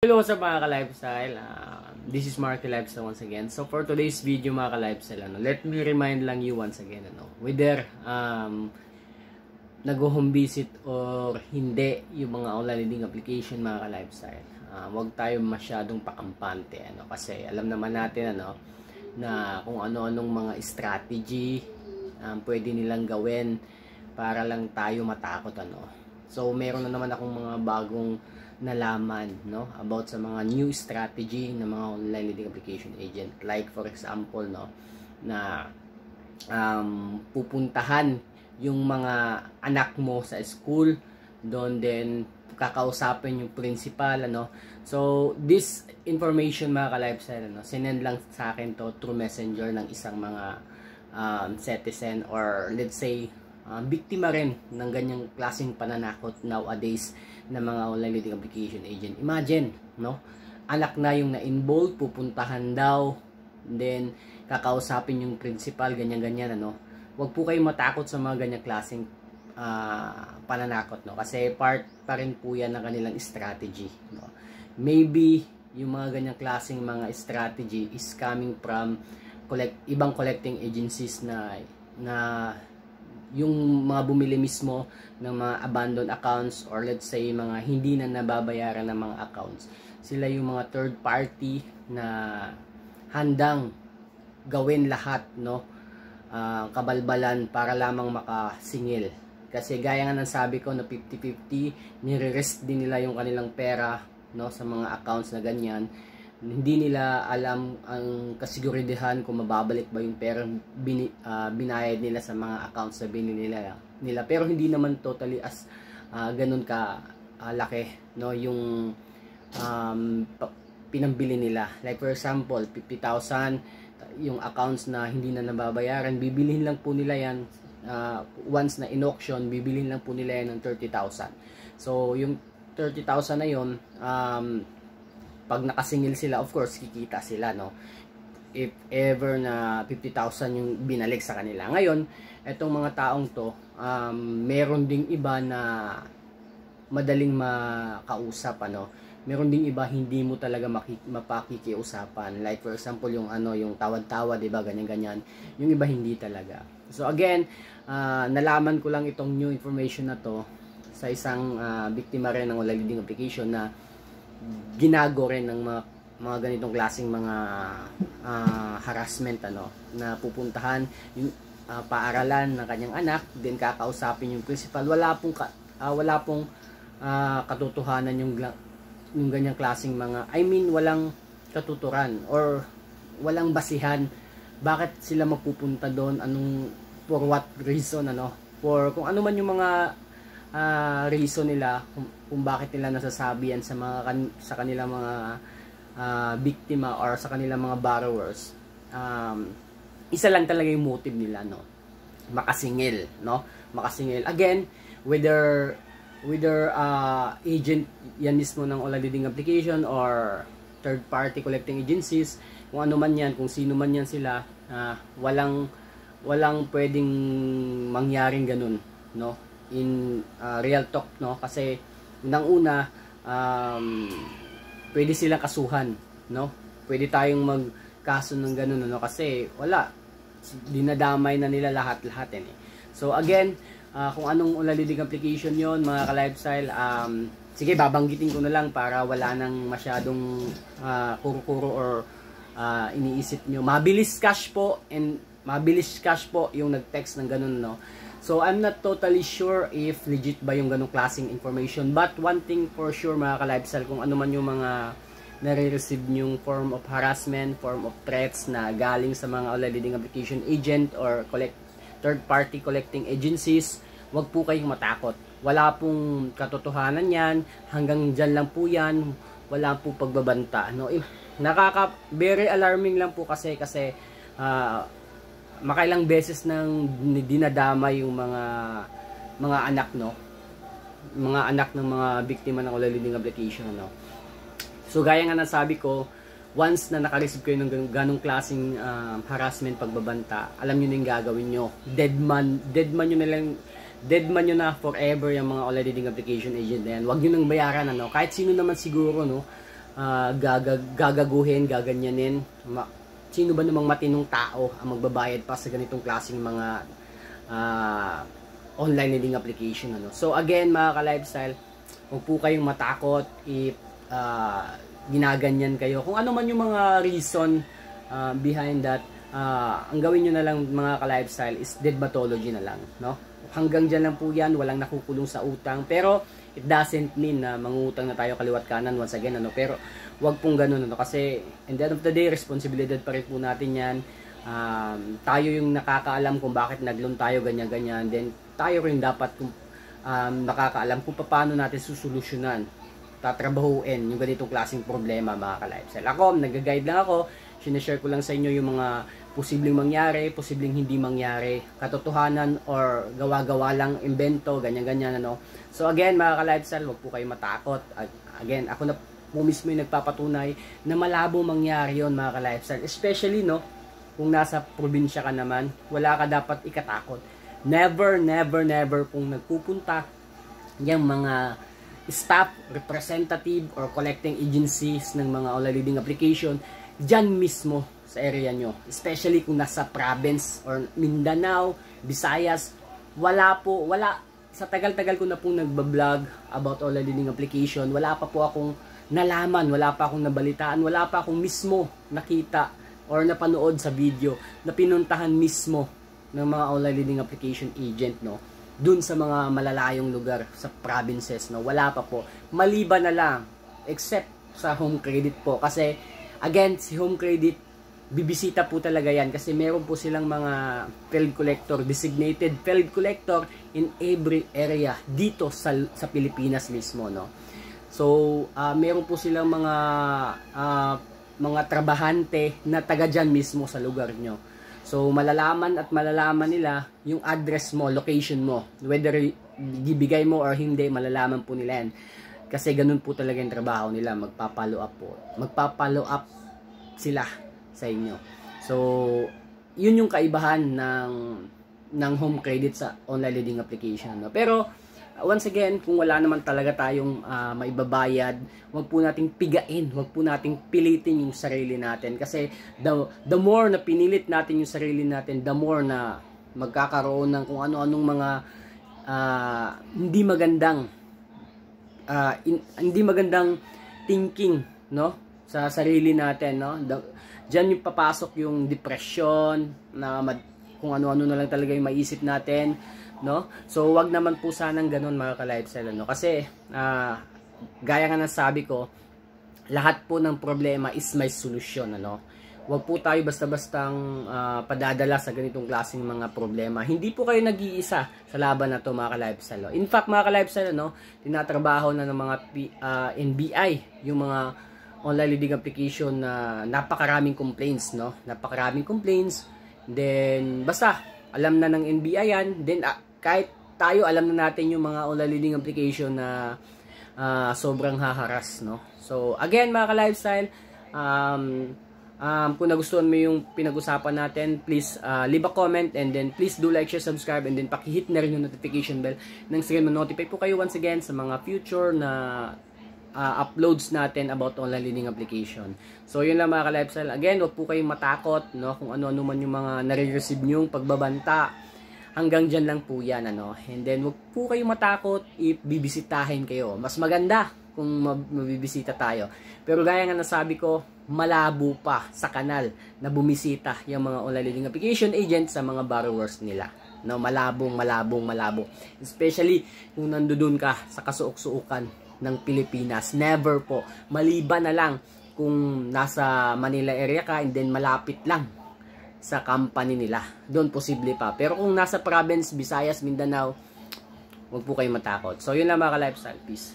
Hello sa mga ka-lifestyle, this is Marky Lifestyle once again. So for today's video mga ka-lifestyle, let me remind lang you once again, whether nag-home visit or hindi yung mga online leading application mga ka-lifestyle, huwag tayo masyadong pakampante, kasi alam naman natin na kung ano-anong mga strategy pwede nilang gawin para lang tayo matakot. So meron na naman akong mga bagong nalaman about sa mga new strategy ng mga online leading application agent, like for example na pupuntahan yung mga anak mo sa school doon, then kakausapin yung principal. So this information mga ka-lifestyle, sinend lang sa akin to through messenger ng isang mga citizen, or let's say biktima rin ng ganyang klaseng pananakot nowadays na mga online leading application agent. Imagine, anak na yung na-involved, pupuntahan daw, then kakausapin yung principal, ganyan-ganyan. Huwag po kayong matakot sa mga ganyang klaseng pananakot, kasi part pa rin po yan ng kanilang strategy. Maybe yung mga ganyang klaseng mga strategy is coming from ibang collecting agencies na yung mga bumili mismo ng mga abandoned accounts, or let's say mga hindi na nababayaran ng mga accounts. Sila yung mga third party na handang gawin lahat kabalbalan para lamang makasingil. Kasi gaya nga ng sabi ko na 50-50, nire-risk din nila yung kanilang pera sa mga accounts na ganyan. Hindi nila alam ang kasiguridahan kung mababalik ba yung pera binayad nila sa mga accounts na binili nila. Pero hindi naman totally as ganun ka laki yung pinambili nila. Like for example, 50,000 yung accounts na hindi na nababayaran, bibilhin lang po nila yan once na in-auction, bibilhin lang po nila yan ng 30,000. So yung 30,000 na yun, pag nakasingil sila, of course, kikita sila, if ever na 50,000 yung binalik sa kanila. Ngayon, etong mga taong to, meron ding iba na madaling makausap, meron ding iba hindi mo talaga mapakikiusapan. Like for example, yung yung tawad-tawad, diba, ganyan-ganyan. Yung iba hindi talaga. So again, nalaman ko lang itong new information na to sa isang biktima rin ng online leading application na ginago rin ng mga ganitong klaseng mga harassment, na pupuntahan yung paaralan ng kanyang anak, then kakausapin yung principal. Wala pong katotohanan yung ganyang klaseng mga, walang katuturan or walang basihan bakit sila mapupunta doon, for what reason, for kung ano man yung mga reason nila kung bakit nila nasasabi yan sa kanilang mga biktima or sa kanilang mga borrowers. Isa lang talaga yung motive nila, makasingil, makasingil. Again, whether agent yan mismo ng online leading application or third party collecting agencies, kung ano man yan, kung sino man yan sila, walang pwedeng mangyaring ganun, in real talk, kasi unang-una, pwede silang kasuhan, pwede tayong magkaso ng ganun, kasi wala, dinadamay na nila lahat-lahat So again, kung anong online leading application yon mga ka-lifestyle, sige, babanggitin ko na lang para wala nang masyadong kuro-kuro or iniisip nyo. Mabilis cash po yung nag-text ng ganun, So I'm not totally sure if legit ba yung ganung klaseng information, but one thing for sure mga ka-lifestyle, kung ano man yung mga nare-receive yung form of harassment, form of threats na galing sa mga online leading application agent or third party collecting agencies, wag po kayong matakot. Wala pong katotohanan yan, hanggang dyan lang po yan, wala po pagbabanta. Very alarming lang po kasi makailang beses nang dinadama yung mga anak, mga anak ng mga biktima ng online leading application, So gaya nga nasabi ko, once na naka-receive kayo ng ganong klaseng harassment, pagbabanta, alam nyo na yung gagawin nyo. Dead man nyo na forever yung mga online leading application agent na yan. Huwag nyo nang bayaran, kahit sino naman siguro, gagaguhin, gaganyanin. Sino ba namang matinong tao ang magbabayad pa sa ganitong klaseng mga online lending application, ano? So again, mga ka-lifestyle, huwag po kayong matakot if ginaganyan kayo. Kung ano man yung mga reason behind that, ang gawin nyo na lang, mga ka-lifestyle, is deadmatology na lang, no? Hanggang dyan lang po yan, walang nakukulong sa utang. Pero it doesn't mean na mangutang na tayo kaliwat kanan once again, ano? Pero wag pong ganun, ano? Kasi in the end of the day, responsibilidad pa rin po natin yan. Tayo yung nakakaalam kung bakit nag-loan tayo, ganyan-ganyan. Then tayo rin dapat nakakaalam kung paano natin susolusyonan, tatrabahuin yung ganitong klaseng problema, mga ka-lifestyle. Ako, nag-guide lang ako, sinashare ko lang sa inyo yung mga posibleng mangyari, posibleng hindi mangyari, katotohanan or gawa-gawa lang, invento, ganyan-ganyan, ano. So again, mga ka-lifestyle, wag po kayo matakot. Again, ako na po mismo yung nagpapatunay na malabo mangyari yon, mga ka-lifestyle. Especially, no, kung nasa probinsya ka naman, wala ka dapat ikatakot. Never, never, never pong nagpupunta yung mga staff, representative, or collecting agencies ng mga online lending application dyan mismo sa area nyo. Especially kung nasa province or Mindanao, Visayas, wala. Sa tagal-tagal ko na pong nagbablog about online lending application, wala pa po akong nalaman, wala pa akong nabalitaan, wala pa akong mismo nakita or napanood sa video na pinuntahan mismo ng mga online lending application agent, no, dun sa mga malalayong lugar sa provinces, no. Wala pa po, maliban na lang except sa Home Credit po, kasi again, si Home Credit, bibisita po talaga yan kasi meron po silang mga field collector, designated field collector in every area dito sa Pilipinas mismo, no. So meron po silang mga trabahante na taga dyan mismo sa lugar nyo. So malalaman nila yung address mo, location mo, whether gibigay mo or hindi, malalaman po nila yan. Kasi ganun po talaga yung trabaho nila, magpa-follow up po. Magpa-follow up sila sa inyo. So, yun yung kaibahan ng Home Credit sa online lending application, no? Pero, once again, kung wala naman talaga tayong maibabayad, wag po nating pigain, wag po nating pilitin yung sarili natin. Kasi, the more na pinilit natin yung sarili natin, the more na magkakaroon ng kung ano-anong mga hindi magandang thinking, no, sa sarili natin, no. Diyan yung papasok yung depression, na kung ano-ano na lang talaga yung maisip natin, no. So wag naman po sanang ganun, mga ka-lifestyle, no, kasi gaya nga ng sabi ko, lahat po ng problema is may solusyon, ano. Wag po tayo basta-bastang padadala sa ganitong klaseng mga problema. Hindi po kayo nag-iisa sa laban na to, mga ka-lifestyle. In fact, mga ka-lifestyle, no, tinatrabaho na ng mga NBI, yung mga online lending application na napakaraming complaints, no. Napakaraming complaints. Then, basta, alam na ng NBI yan. Then, kahit tayo, alam na natin yung mga online lending application na sobrang haharas, no. So, again, mga ka-lifestyle, kung nagustuhan mo yung pinag-usapan natin, please leave a comment, and then please do like, share, subscribe, and then pakihit na rin yung notification bell nang sige ma-notify po kayo once again sa mga future na uploads natin about online lending application. So yun lang, mga ka-lifestyle. Again, huwag po kayong matakot, no, kung ano-ano man yung mga nare-receive nyong pagbabanta. Hanggang dyan lang po yan, ano. And then huwag po kayong matakot if bibisitahin kayo. Mas maganda kung mabibisita tayo. Pero gaya nga nasabi ko, malabo pa sa kanal na bumisita yung mga online lending application agent sa mga borrowers nila. No, malabo. Especially kung nandoon ka sa kasuok-suukan ng Pilipinas. Never po. Maliban na lang kung nasa Manila area ka and then malapit lang sa company nila. Doon posible pa. Pero kung nasa province, Visayas, Mindanao, huwag po kayong matakot. So yun lang, mga ka-lifestyle. Peace.